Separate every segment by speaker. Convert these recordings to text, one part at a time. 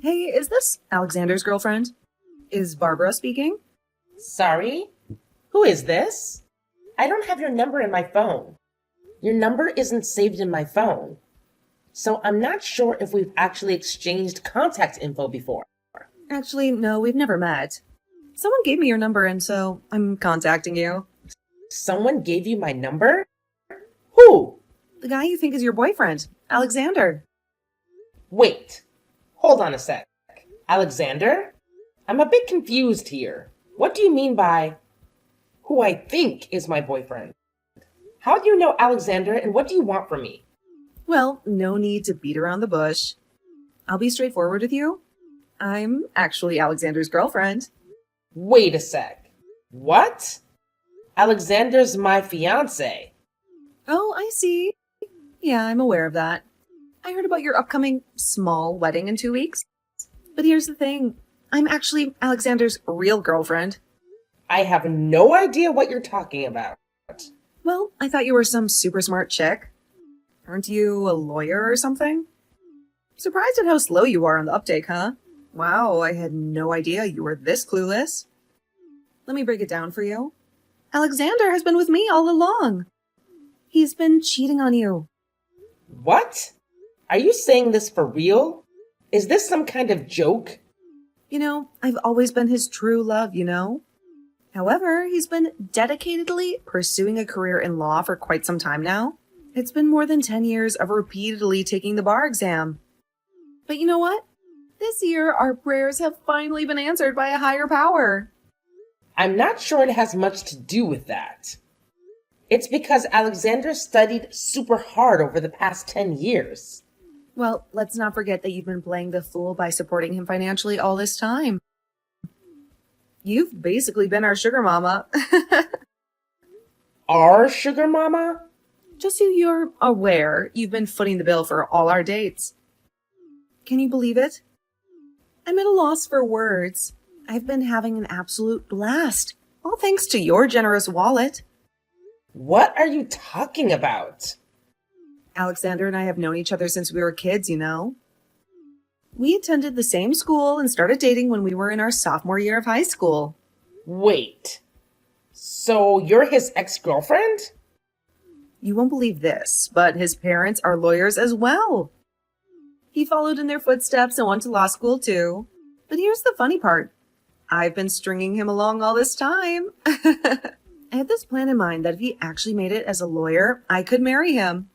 Speaker 1: Hey, is this Alexander's girlfriend? Is Barbara speaking?
Speaker 2: Sorry? Who is this? I don't have your number in my phone. Your number isn't saved in my phone. So I'm not sure if we've actually exchanged contact info before.
Speaker 1: Actually, no, we've never met. Someone gave me your number and so I'm contacting you.
Speaker 2: Someone gave you my number? Who?
Speaker 1: The guy you think is your boyfriend, Alexander.
Speaker 2: Wait. Hold on a sec. Alexander? I'm a bit confused here. What do you mean by who I think is my boyfriend? How do you know Alexander and what do you want from me?
Speaker 1: Well, no need to beat around the bush. I'll be straightforward with you. I'm actually Alexander's girlfriend.
Speaker 2: Wait a sec. What? Alexander's my fiancé.
Speaker 1: Oh, I see. Yeah, I'm aware of that. I heard about your upcoming small wedding in 2 weeks. But here's the thing. I'm actually Alexander's real girlfriend.
Speaker 2: I have no idea what you're talking about.
Speaker 1: Well, I thought you were some super smart chick. Aren't you a lawyer or something? Surprised at how slow you are on the uptake, huh? Wow, I had no idea you were this clueless. Let me break it down for you. Alexander has been with me all along. He's been cheating on you.
Speaker 2: What? Are you saying this for real? Is this some kind of joke?
Speaker 1: I've always been his true love. However, he's been dedicatedly pursuing a career in law for quite some time now. It's been more than 10 years of repeatedly taking the bar exam. But you know what? This year, our prayers have finally been answered by a higher power.
Speaker 2: I'm not sure it has much to do with that. It's because Alexander studied super hard over the past 10 years.
Speaker 1: Well, let's not forget that you've been playing the fool by supporting him financially all this time. You've basically been our sugar mama.
Speaker 2: Our sugar mama?
Speaker 1: Just so you're aware, you've been footing the bill for all our dates. Can you believe it? I'm at a loss for words. I've been having an absolute blast, all thanks to your generous wallet.
Speaker 2: What are you talking about?
Speaker 1: Alexander and I have known each other since we were kids. We attended the same school and started dating when we were in our sophomore year of high school.
Speaker 2: Wait. So you're his ex-girlfriend?
Speaker 1: You won't believe this, but his parents are lawyers as well. He followed in their footsteps and went to law school too. But here's the funny part. I've been stringing him along all this time. I had this plan in mind that if he actually made it as a lawyer, I could marry him.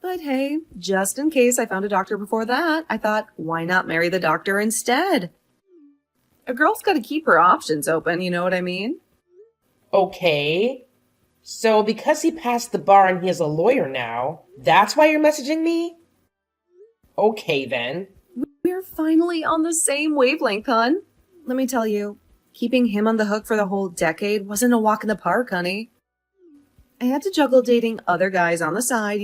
Speaker 1: But hey, just in case I found a doctor before that, I thought, why not marry the doctor instead? A girl's got to keep her options open, you know what I mean?
Speaker 2: Okay. So because he passed the bar and he is a lawyer now, that's why you're messaging me? Okay then.
Speaker 1: We're finally on the same wavelength, hun. Let me tell you, keeping him on the hook for the whole decade wasn't a walk in the park, honey. I had to juggle dating other guys on the side,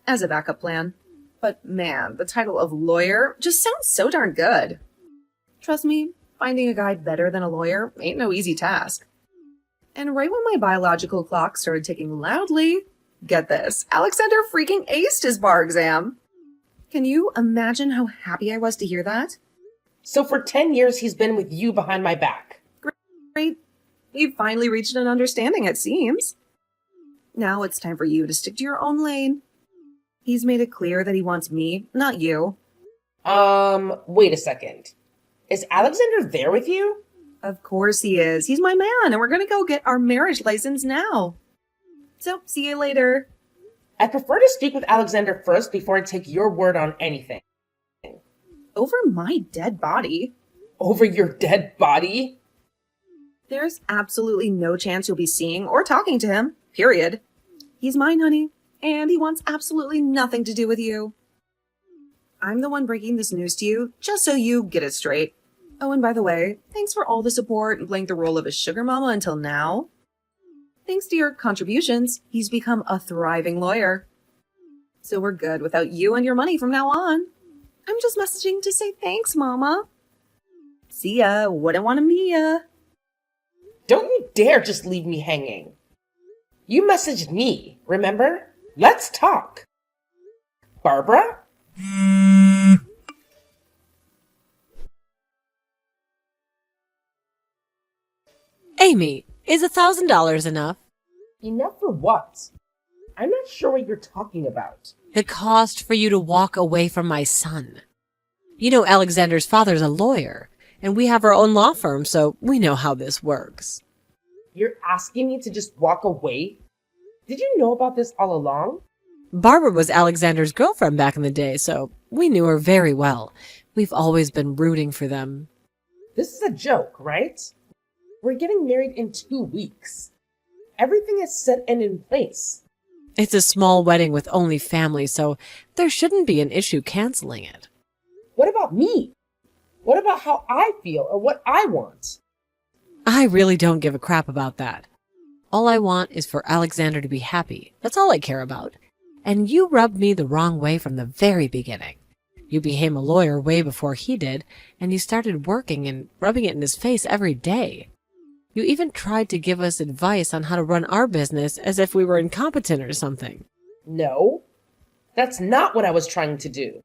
Speaker 1: as a backup plan. But man, the title of lawyer just sounds so darn good. Trust me, finding a guy better than a lawyer ain't no easy task. And right when my biological clock started ticking loudly, get this, Alexander freaking aced his bar exam. Can you imagine how happy I was to hear that?
Speaker 2: So for 10 years he's been with you behind my back.
Speaker 1: Great. We've finally reached an understanding, it seems. Now it's time for you to stick to your own lane. He's made it clear that he wants me, not you.
Speaker 2: Wait a second. Is Alexander there with you?
Speaker 1: Of course he is. He's my man, and we're gonna go get our marriage license now. So, see you later.
Speaker 2: I prefer to speak with Alexander first before I take your word on anything.
Speaker 1: Over my dead body?
Speaker 2: Over your dead body?
Speaker 1: There's absolutely no chance you'll be seeing or talking to him, period. He's mine, honey, and he wants absolutely nothing to do with you. I'm the one breaking this news to you, just so you get it straight. Oh, and by the way, thanks for all the support and playing the role of a sugar mama until now. Thanks to your contributions, he's become a thriving lawyer. So we're good without you and your money from now on. I'm just messaging to say thanks, mama. See ya, wouldn't want to meet ya.
Speaker 2: Don't you dare just leave me hanging. You messaged me, remember? Let's talk. Barbara?
Speaker 3: Amy, is $1,000 enough?
Speaker 2: Enough for what? I'm not sure what you're talking about.
Speaker 3: The cost for you to walk away from my son. You know Alexander's father's a lawyer, and we have our own law firm, so we know how this works.
Speaker 2: You're asking me to just walk away? Did you know about this all along?
Speaker 3: Barbara was Alexander's girlfriend back in the day, so we knew her very well. We've always been rooting for them.
Speaker 2: This is a joke, right? We're getting married in 2 weeks. Everything is set and in place.
Speaker 3: It's a small wedding with only family, so there shouldn't be an issue canceling it.
Speaker 2: What about me? What about how I feel or what I want?
Speaker 3: I really don't give a crap about that. All I want is for Alexander to be happy. That's all I care about. And you rubbed me the wrong way from the very beginning. You became a lawyer way before he did, and you started working and rubbing it in his face every day. You even tried to give us advice on how to run our business as if we were incompetent or something.
Speaker 2: No, that's not what I was trying to do.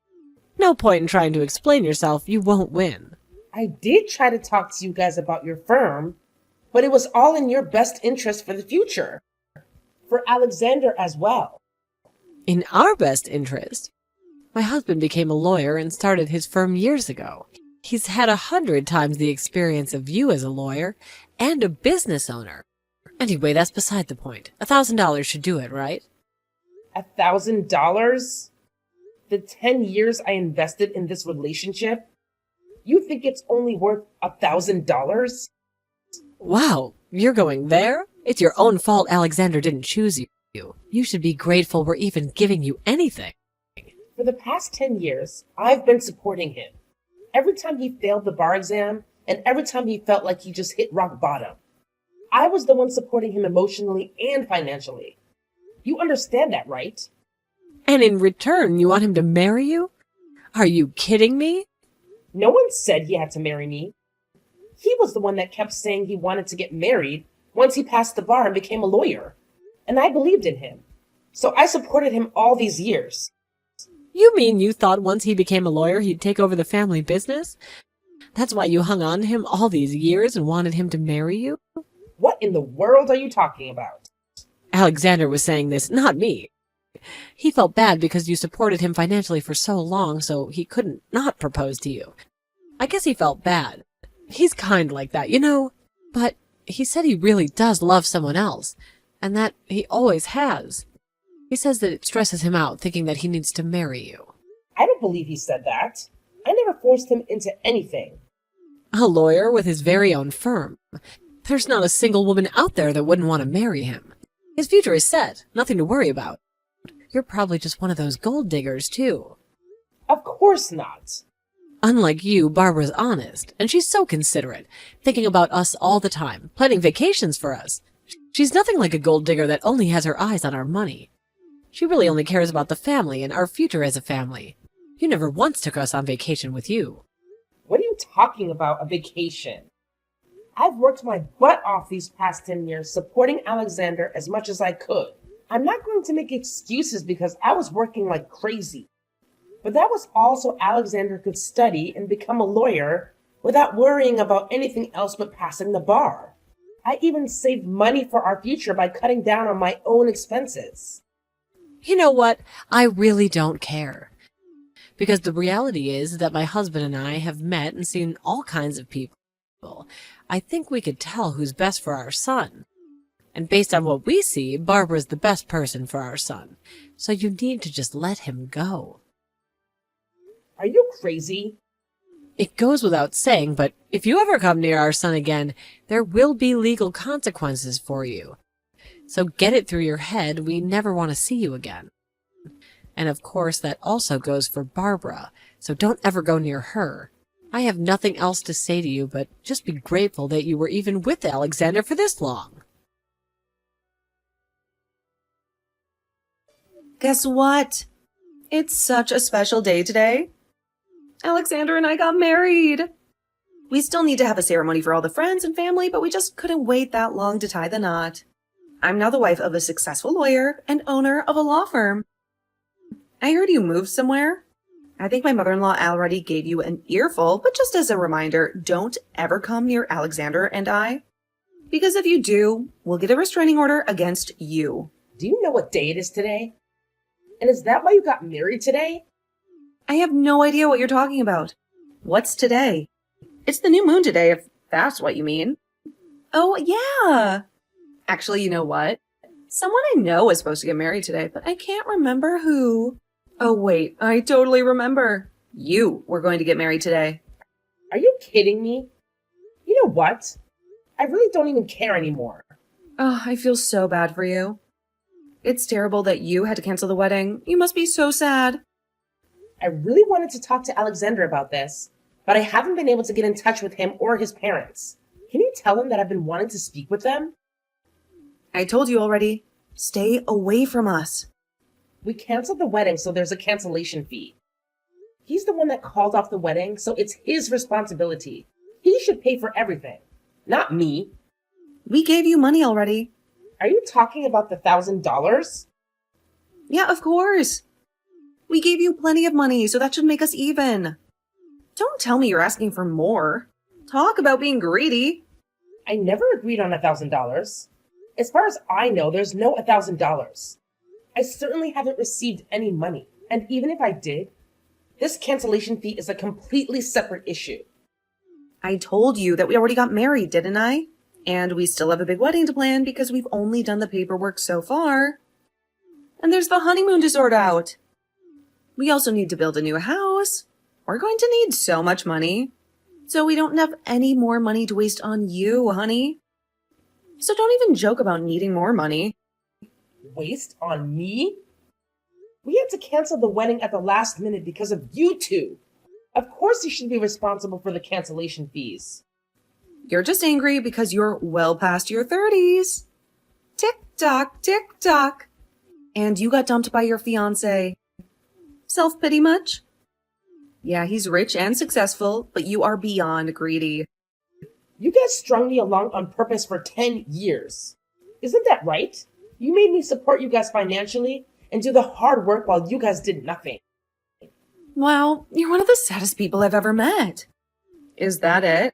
Speaker 3: No point in trying to explain yourself. You won't win.
Speaker 2: I did try to talk to you guys about your firm, but it was all in your best interest for the future. For Alexander as well.
Speaker 3: In our best interest. My husband became a lawyer and started his firm years ago. He's had 100 times the experience of you as a lawyer and a business owner. Anyway, that's beside the point. $1,000 should do it, right?
Speaker 2: $1,000? The 10 years I invested in this relationship? You think it's only worth $1,000?
Speaker 3: Wow, you're going there? It's your own fault Alexander didn't choose you. You should be grateful we're even giving you anything.
Speaker 2: For the past 10 years, I've been supporting him. Every time he failed the bar exam, and every time he felt like he just hit rock bottom, I was the one supporting him emotionally and financially. You understand that, right?
Speaker 3: And in return, you want him to marry you? Are you kidding me?
Speaker 2: No one said he had to marry me. He was the one that kept saying he wanted to get married once he passed the bar and became a lawyer. And I believed in him. So I supported him all these years.
Speaker 3: You mean you thought once he became a lawyer he'd take over the family business? That's why you hung on to him all these years and wanted him to marry you?
Speaker 2: What in the world are you talking about?
Speaker 3: Alexander was saying this, not me. He felt bad because you supported him financially for so long, so he couldn't not propose to you. I guess he felt bad. He's kind like that, you know. But he said he really does love someone else, and that he always has. He says that it stresses him out thinking that he needs to marry you.
Speaker 2: I don't believe he said that. I never forced him into anything.
Speaker 3: A lawyer with his very own firm. There's not a single woman out there that wouldn't want to marry him. His future is set, nothing to worry about. You're probably just one of those gold diggers, too.
Speaker 2: Of course not.
Speaker 3: Unlike you, Barbara's honest, and she's so considerate, thinking about us all the time, planning vacations for us. She's nothing like a gold digger that only has her eyes on our money. She really only cares about the family and our future as a family. You never once took us on vacation with you.
Speaker 2: What are you talking about, a vacation? I've worked my butt off these past 10 years supporting Alexander as much as I could. I'm not going to make excuses because I was working like crazy. But that was all so Alexander could study and become a lawyer without worrying about anything else but passing the bar. I even saved money for our future by cutting down on my own expenses.
Speaker 3: You know what? I really don't care. Because the reality is that my husband and I have met and seen all kinds of people. I think we could tell who's best for our son. And based on what we see, Barbara's the best person for our son. So you need to just let him go.
Speaker 2: Are you crazy?
Speaker 3: It goes without saying, but if you ever come near our son again, there will be legal consequences for you. So get it through your head, we never want to see you again. And of course, that also goes for Barbara, so don't ever go near her. I have nothing else to say to you, but just be grateful that you were even with Alexander for this long.
Speaker 1: Guess what? It's such a special day today. Alexander and I got married. We still need to have a ceremony for all the friends and family, but we just couldn't wait that long to tie the knot. I'm now the wife of a successful lawyer and owner of a law firm. I heard you moved somewhere. I think my mother-in-law already gave you an earful, but just as a reminder, don't ever come near Alexander and I. Because if you do, we'll get a restraining order against you.
Speaker 2: Do you know what day it is today? And is that why you got married today?
Speaker 1: I have no idea what you're talking about. What's today? It's the new moon today, if that's what you mean. Oh, yeah. Actually, you know what? Someone I know is supposed to get married today, but I can't remember who. Oh, wait, I totally remember. You were going to get married today.
Speaker 2: Are you kidding me? You know what? I really don't even care anymore.
Speaker 1: Oh, I feel so bad for you. It's terrible that you had to cancel the wedding. You must be so sad.
Speaker 2: I really wanted to talk to Alexander about this, but I haven't been able to get in touch with him or his parents. Can you tell him that I've been wanting to speak with them?
Speaker 1: I told you already. Stay away from us.
Speaker 2: We canceled the wedding, so there's a cancellation fee. He's the one that called off the wedding, so it's his responsibility. He should pay for everything, not me.
Speaker 1: We gave you money already.
Speaker 2: Are you talking about the $1,000?
Speaker 1: Yeah, of course. We gave you plenty of money, so that should make us even. Don't tell me you're asking for more. Talk about being greedy.
Speaker 2: I never agreed on $1,000. As far as I know, there's no $1,000. I certainly haven't received any money, and even if I did, this cancellation fee is a completely separate issue.
Speaker 1: I told you that we already got married, didn't I? And we still have a big wedding to plan because we've only done the paperwork so far. And there's the honeymoon to sort out. We also need to build a new house. We're going to need so much money. So we don't have any more money to waste on you, honey. So don't even joke about needing more money.
Speaker 2: Waste on me? We had to cancel the wedding at the last minute because of you two. Of course you should be responsible for the cancellation fees.
Speaker 1: You're just angry because you're well past your 30s. Tick-tock, tick-tock. And you got dumped by your fiancé. Self-pity much? Yeah, he's rich and successful, but you are beyond greedy.
Speaker 2: You guys strung me along on purpose for 10 years. Isn't that right? You made me support you guys financially and do the hard work while you guys did nothing.
Speaker 1: Wow, you're one of the saddest people I've ever met. Is that it?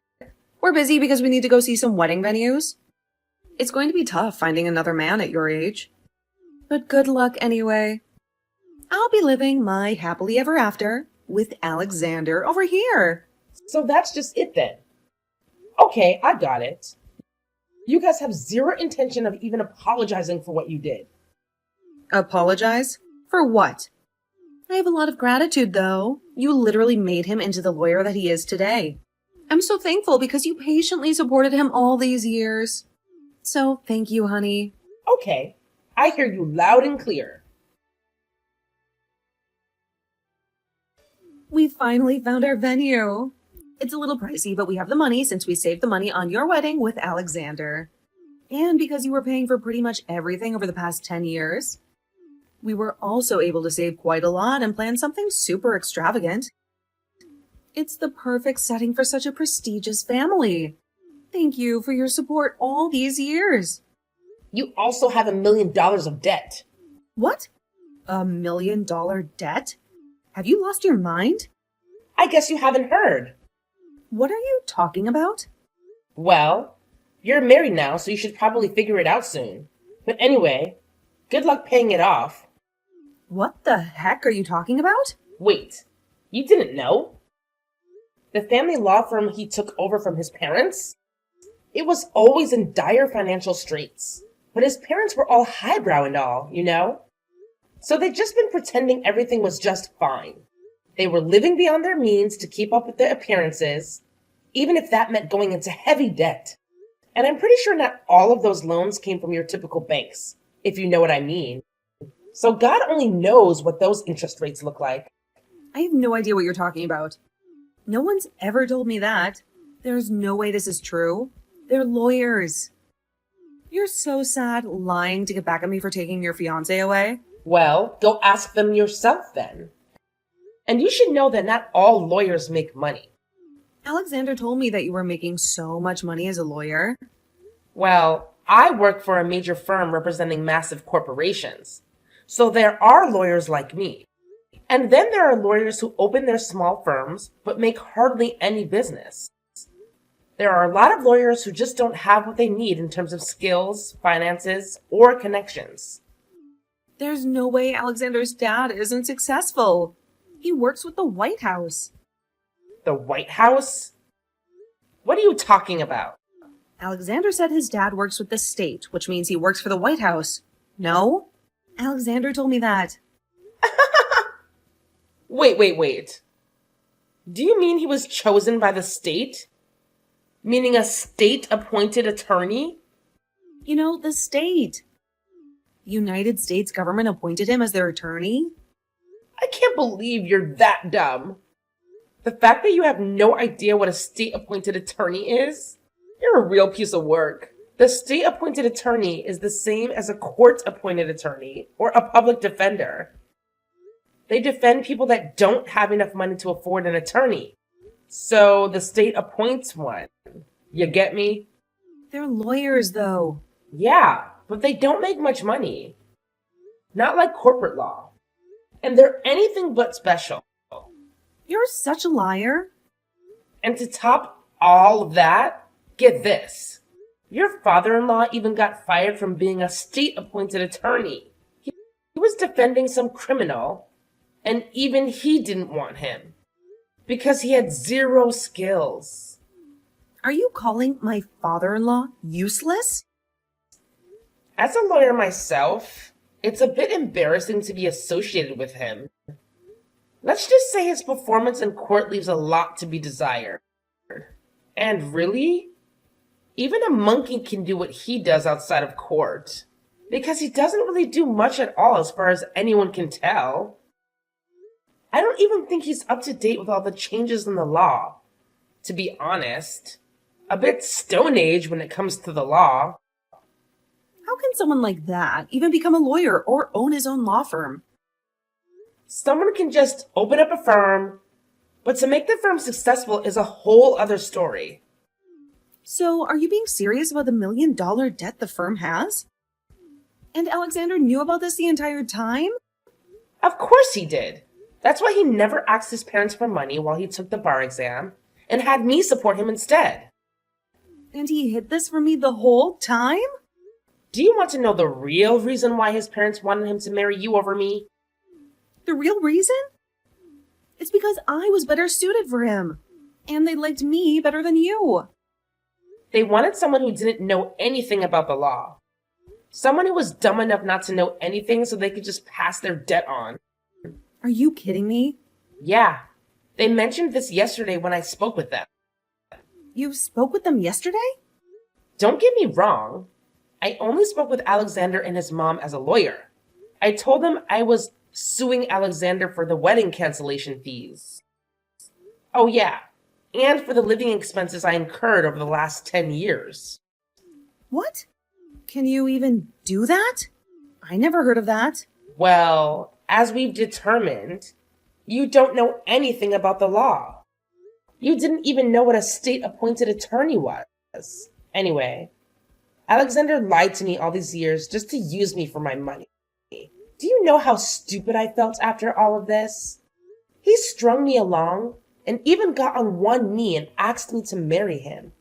Speaker 1: We're busy because we need to go see some wedding venues. It's going to be tough finding another man at your age. But good luck anyway. I'll be living my happily ever after with Alexander over here.
Speaker 2: So that's just it then. Okay, I got it. You guys have zero intention of even apologizing for what you did.
Speaker 1: Apologize? For what? I have a lot of gratitude, though. You literally made him into the lawyer that he is today. I'm so thankful because you patiently supported him all these years. So thank you, honey.
Speaker 2: Okay, I hear you loud and clear.
Speaker 1: We finally found our venue. It's a little pricey, but we have the money since we saved the money on your wedding with Alexander. And because you were paying for pretty much everything over the past 10 years, we were also able to save quite a lot and plan something super extravagant. It's the perfect setting for such a prestigious family. Thank you for your support all these years.
Speaker 2: You also have $1 million of debt.
Speaker 1: What? $1 million debt? Have you lost your mind?
Speaker 2: I guess you haven't heard.
Speaker 1: What are you talking about?
Speaker 2: Well, you're married now, so you should probably figure it out soon. But anyway, good luck paying it off.
Speaker 1: What the heck are you talking about?
Speaker 2: Wait, you didn't know? The family law firm he took over from his parents? It was always in dire financial straits. But his parents were all highbrow and all, you know? So they'd just been pretending everything was just fine. They were living beyond their means to keep up with their appearances, even if that meant going into heavy debt. And I'm pretty sure not all of those loans came from your typical banks, if you know what I mean. So God only knows what those interest rates look like.
Speaker 1: I have no idea what you're talking about. No one's ever told me that. There's no way this is true. They're lawyers. You're so sad lying to get back at me for taking your fiancé away.
Speaker 2: Well, go ask them yourself then. And you should know that not all lawyers make money.
Speaker 1: Alexander told me that you were making so much money as a lawyer.
Speaker 2: Well, I work for a major firm representing massive corporations. So there are lawyers like me. And then there are lawyers who open their small firms but make hardly any business. There are a lot of lawyers who just don't have what they need in terms of skills, finances, or connections.
Speaker 1: There's no way Alexander's dad isn't successful. He works with the White House.
Speaker 2: The White House? What are you talking about?
Speaker 1: Alexander said his dad works with the state, which means he works for the White House. No? Alexander told me that.
Speaker 2: Wait. Do you mean he was chosen by the state? Meaning a state-appointed attorney?
Speaker 1: You know, the state. United States government appointed him as their attorney.
Speaker 2: I can't believe you're that dumb. The fact that you have no idea what a state-appointed attorney is? You're a real piece of work. The state-appointed attorney is the same as a court-appointed attorney or a public defender. They defend people that don't have enough money to afford an attorney. So the state appoints one. You get me?
Speaker 1: They're lawyers, though.
Speaker 2: Yeah, but they don't make much money. Not like corporate law. And they're anything but special.
Speaker 1: You're such a liar.
Speaker 2: And to top all of that, get this. Your father-in-law even got fired from being a state-appointed attorney. He was defending some criminal, and even he didn't want him. Because he had zero skills.
Speaker 1: Are you calling my father-in-law useless?
Speaker 2: As a lawyer myself, it's a bit embarrassing to be associated with him. Let's just say his performance in court leaves a lot to be desired. And really, even a monkey can do what he does outside of court. Because he doesn't really do much at all as far as anyone can tell. I don't even think he's up to date with all the changes in the law. To be honest, a bit Stone Age when it comes to the law.
Speaker 1: How can someone like that even become a lawyer or own his own law firm?
Speaker 2: Someone can just open up a firm, but to make the firm successful is a whole other story.
Speaker 1: So, are you being serious about the $1 million debt the firm has? And Alexander knew about this the entire time?
Speaker 2: Of course he did. That's why he never asked his parents for money while he took the bar exam and had me support him instead.
Speaker 1: And he hid this from me the whole time?
Speaker 2: Do you want to know the real reason why his parents wanted him to marry you over me?
Speaker 1: The real reason? It's because I was better suited for him. And they liked me better than you.
Speaker 2: They wanted someone who didn't know anything about the law. Someone who was dumb enough not to know anything so they could just pass their debt on.
Speaker 1: Are you kidding me?
Speaker 2: Yeah. They mentioned this yesterday when I spoke with them.
Speaker 1: You spoke with them yesterday?
Speaker 2: Don't get me wrong. I only spoke with Alexander and his mom as a lawyer. I told them I was suing Alexander for the wedding cancellation fees. Oh yeah, and for the living expenses I incurred over the last 10 years.
Speaker 1: What? Can you even do that? I never heard of that.
Speaker 2: Well, as we've determined, you don't know anything about the law. You didn't even know what a state-appointed attorney was. Anyway, Alexander lied to me all these years just to use me for my money. Do you know how stupid I felt after all of this? He strung me along and even got on one knee and asked me to marry him,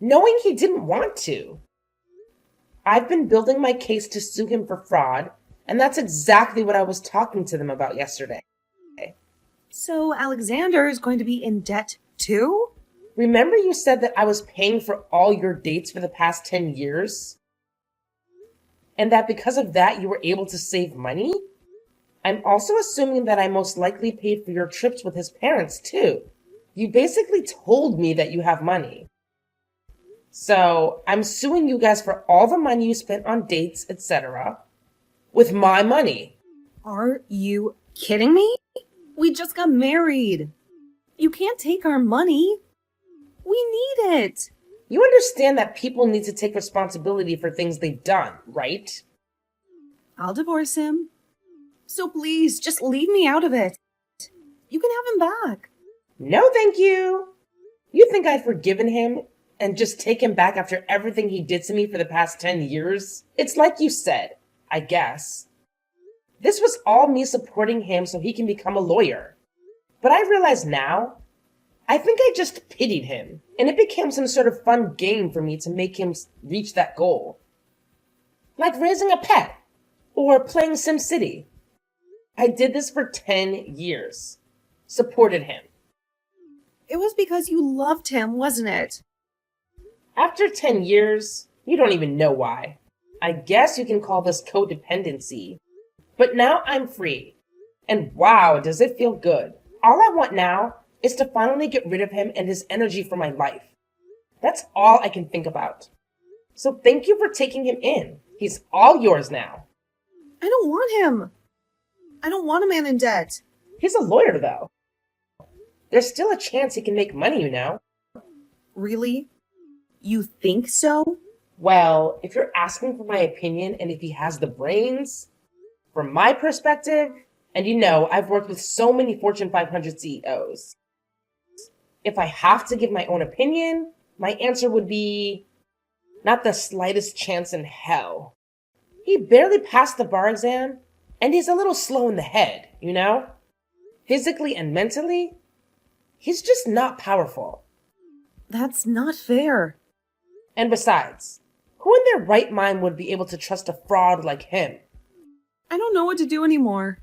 Speaker 2: knowing he didn't want to. I've been building my case to sue him for fraud, and that's exactly what I was talking to them about yesterday.
Speaker 1: So Alexander is going to be in debt too?
Speaker 2: Remember you said that I was paying for all your dates for the past 10 years? And that because of that you were able to save money? I'm also assuming that I most likely paid for your trips with his parents too. You basically told me that you have money. So I'm suing you guys for all the money you spent on dates, etc. with my money.
Speaker 1: Are you kidding me? We just got married. You can't take our money. We need it.
Speaker 2: You understand that people need to take responsibility for things they've done, right?
Speaker 1: I'll divorce him. So please, just leave me out of it. You can have him back.
Speaker 2: No, thank you. You think I've forgiven him and just take him back after everything he did to me for the past 10 years? It's like you said, I guess. This was all me supporting him so he can become a lawyer. But I realize now, I think I just pitied him, and it became some sort of fun game for me to make him reach that goal. Like raising a pet, or playing SimCity. I did this for 10 years. Supported him.
Speaker 1: It was because you loved him, wasn't it?
Speaker 2: After 10 years, you don't even know why. I guess you can call this codependency. But now I'm free. And wow, does it feel good. All I want now is to finally get rid of him and his energy from my life. That's all I can think about. So thank you for taking him in. He's all yours now.
Speaker 1: I don't want him. I don't want a man in debt.
Speaker 2: He's a lawyer, though. There's still a chance he can make money, you know.
Speaker 1: Really? You think so?
Speaker 2: Well, if you're asking for my opinion and if he has the brains, from my perspective, and you know, I've worked with so many Fortune 500 CEOs. If I have to give my own opinion, my answer would be not the slightest chance in hell. He barely passed the bar exam, and he's a little slow in the head, you know? Physically and mentally, he's just not powerful.
Speaker 1: That's not fair.
Speaker 2: And besides, who in their right mind would be able to trust a fraud like him?
Speaker 1: I don't know what to do anymore.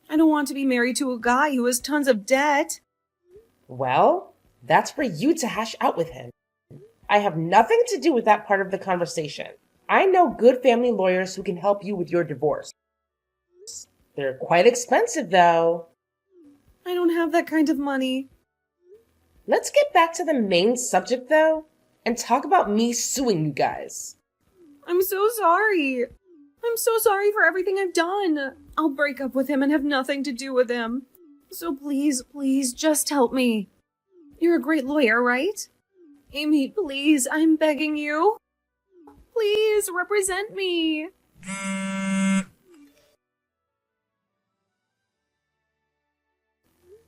Speaker 1: I don't want to be married to a guy who has tons of debt.
Speaker 2: Well, that's for you to hash out with him. I have nothing to do with that part of the conversation. I know good family lawyers who can help you with your divorce. They're quite expensive, though.
Speaker 1: I don't have that kind of money.
Speaker 2: Let's get back to the main subject, though, and talk about me suing you guys.
Speaker 1: I'm so sorry. I'm so sorry for everything I've done. I'll break up with him and have nothing to do with him. So please, please, just help me. You're a great lawyer, right? Amy, please, I'm begging you. Please, represent me.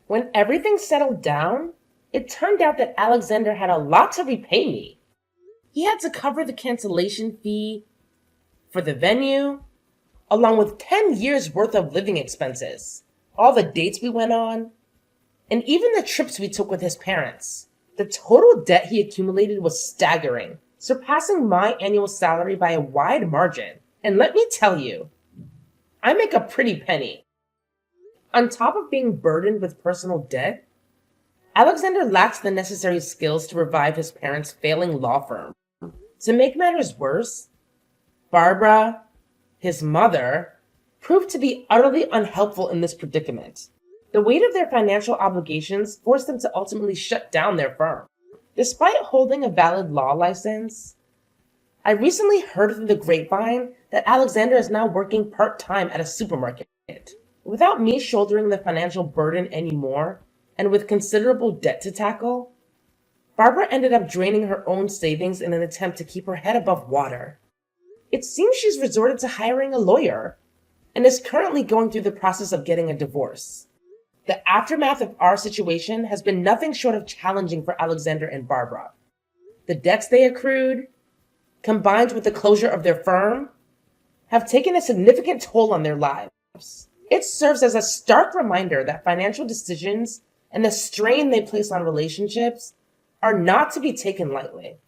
Speaker 2: When everything settled down, it turned out that Alexander had a lot to repay me. He had to cover the cancellation fee for the venue, along with 10 years worth of living expenses, all the dates we went on, and even the trips we took with his parents. The total debt he accumulated was staggering, surpassing my annual salary by a wide margin. And let me tell you, I make a pretty penny. On top of being burdened with personal debt, Alexander lacks the necessary skills to revive his parents' failing law firm. To make matters worse, Barbara, his mother, proved to be utterly unhelpful in this predicament. The weight of their financial obligations forced them to ultimately shut down their firm. Despite holding a valid law license, I recently heard through the grapevine that Alexander is now working part-time at a supermarket. Without me shouldering the financial burden anymore, and with considerable debt to tackle, Barbara ended up draining her own savings in an attempt to keep her head above water. It seems she's resorted to hiring a lawyer, and is currently going through the process of getting a divorce. The aftermath of our situation has been nothing short of challenging for Alexander and Barbara. The debts they accrued, combined with the closure of their firm, have taken a significant toll on their lives. It serves as a stark reminder that financial decisions and the strain they place on relationships are not to be taken lightly.